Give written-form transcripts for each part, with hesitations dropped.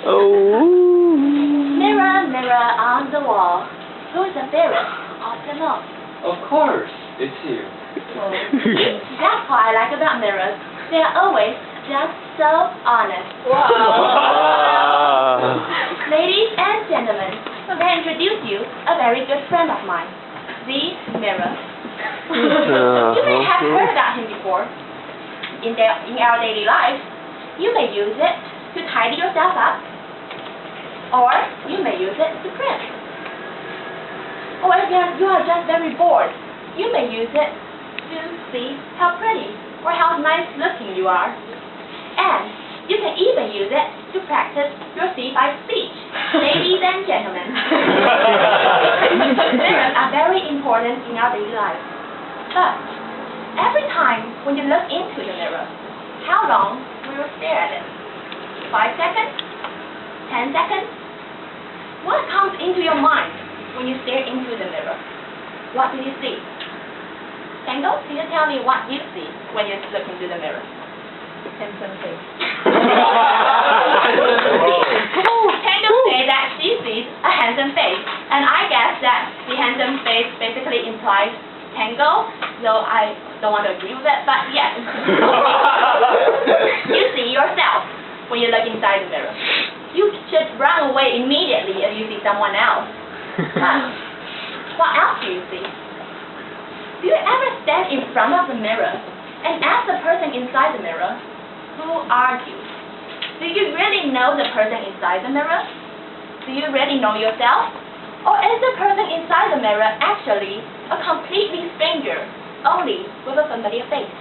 Oh. Mirror, mirror on the wall, who's the fairest of them all? Of course, it's you. That's what I like about mirrors. They are always just so honest. Wow. Ladies and gentlemen, may I introduce you a very good friend of mine, the mirror. You may have heard about him before. In our daily life, you may use it to tidy yourself up, or you may use it to print. Or if you are just very bored, you may use it to see how pretty or how nice looking you are. And you can even use it to practice your C5 speech. Ladies and gentlemen, mirrors are very important in our daily life. But every time when you look into the mirror, how long will you stare at it? 5 seconds? 10 seconds? What comes into your mind when you stare into the mirror? What do you see? Tango, can you tell me what you see when you look into the mirror? Handsome face. Tango says that she sees a handsome face, and I guess that the handsome face basically implies Tango, though I don't want to agree with it, but yes. You see yourself when you look inside the mirror. You should run away immediately if you see someone else. But what else do you see? Do you ever stand in front of the mirror and ask the person inside the mirror, who are you? Do you really know the person inside the mirror? Do you really know yourself? Or is the person inside the mirror actually a completely stranger, only with a familiar face?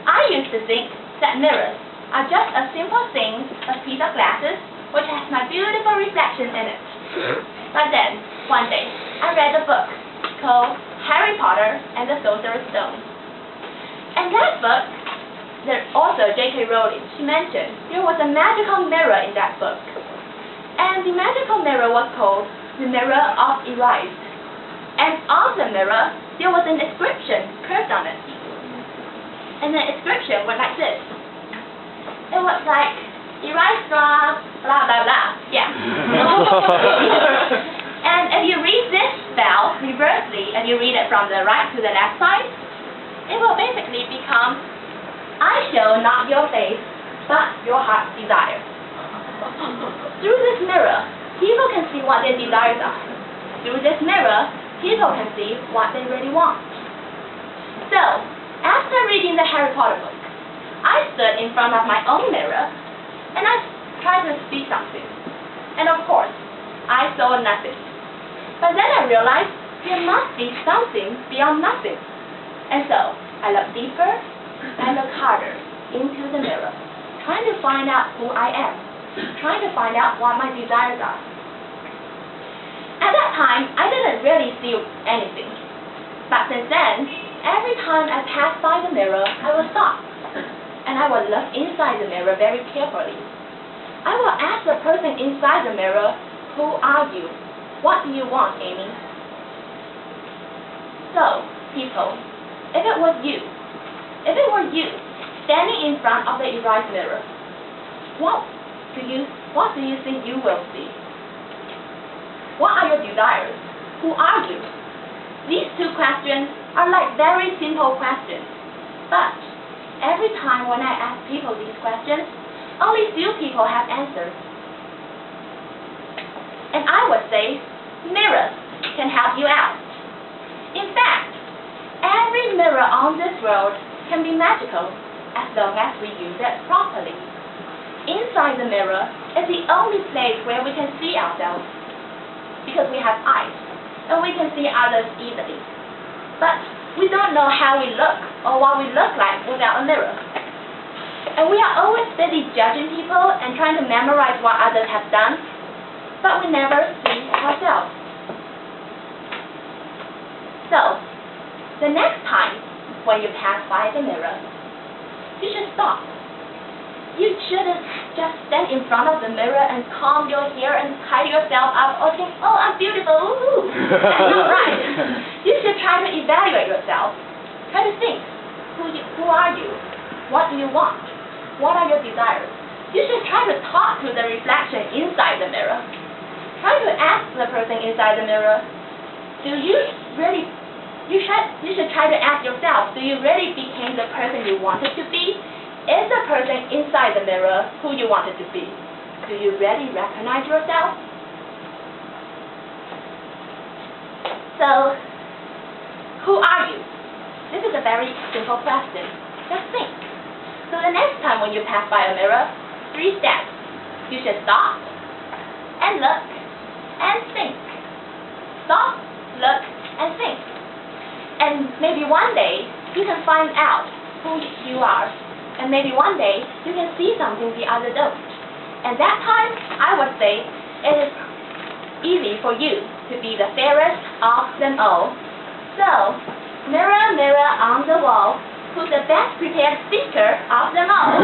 I used to think that mirrors are just a simple thing, a piece of glasses, which has my beautiful reflection in it. But then, one day, I read a book called Harry Potter and the Sorcerer's Stone. And that book, the author J.K. Rowling, she mentioned there was a magical mirror in that book. And the magical mirror was called the Mirror of Erise. And on the mirror, there was an inscription carved on it. And the inscription went like this. It was like, Erise from blah blah blah. Yeah. And if you read this spell reversely, and you read it from the right to the left side, it will basically become, I show not your face, but your heart's desire. Through this mirror, people can see what their desires are. Through this mirror, people can see what they really want. So, after reading the Harry Potter book, I stood in front of my own mirror, and I tried to see something. And of course, I saw nothing. But then I realized there must be something beyond nothing. And so, I looked deeper and looked harder into the mirror, trying to find out who I am, trying to find out what my desires are. At that time, I didn't really see anything. But since then, every time I passed by the mirror, I would stop. And I will look inside the mirror very carefully. I will ask the person inside the mirror, who are you? What do you want, Amy? So, people, if it were you standing in front of the Erise mirror, what do you think you will see? What are your desires? Who are you? These two questions are like very simple questions, but every time when I ask people these questions, only few people have answers. And I would say, mirrors can help you out. In fact, every mirror on this world can be magical as long as we use it properly. Inside the mirror is the only place where we can see ourselves, because we have eyes, and we can see others easily. But we don't know how we look or what we look like without a mirror. And we are always busy judging people and trying to memorize what others have done, but we never see ourselves. So, the next time when you pass by the mirror, you should stop. you shouldn't just stand in front of the mirror and comb your hair and tie yourself up or think, oh, I'm beautiful, woohoo. That's not right. You should try to evaluate yourself. Try to think, who are you? What do you want? What are your desires? You should try to talk to the reflection inside the mirror. Try to ask the person inside the mirror, you should try to ask yourself, do you really become the person you wanted to be? Is the person inside the mirror who you wanted to be? Do you really recognize yourself? So, who are you? This is a very simple question. Just think. So the next time when you pass by a mirror, 3 steps. You should stop and look and think. Stop, look, and think. And maybe one day you can find out who you are. And maybe one day you can see something the other don't. And that time, I would say, it is easy for you to be the fairest of them all. So, mirror, mirror on the wall, who's the best prepared speaker of them all?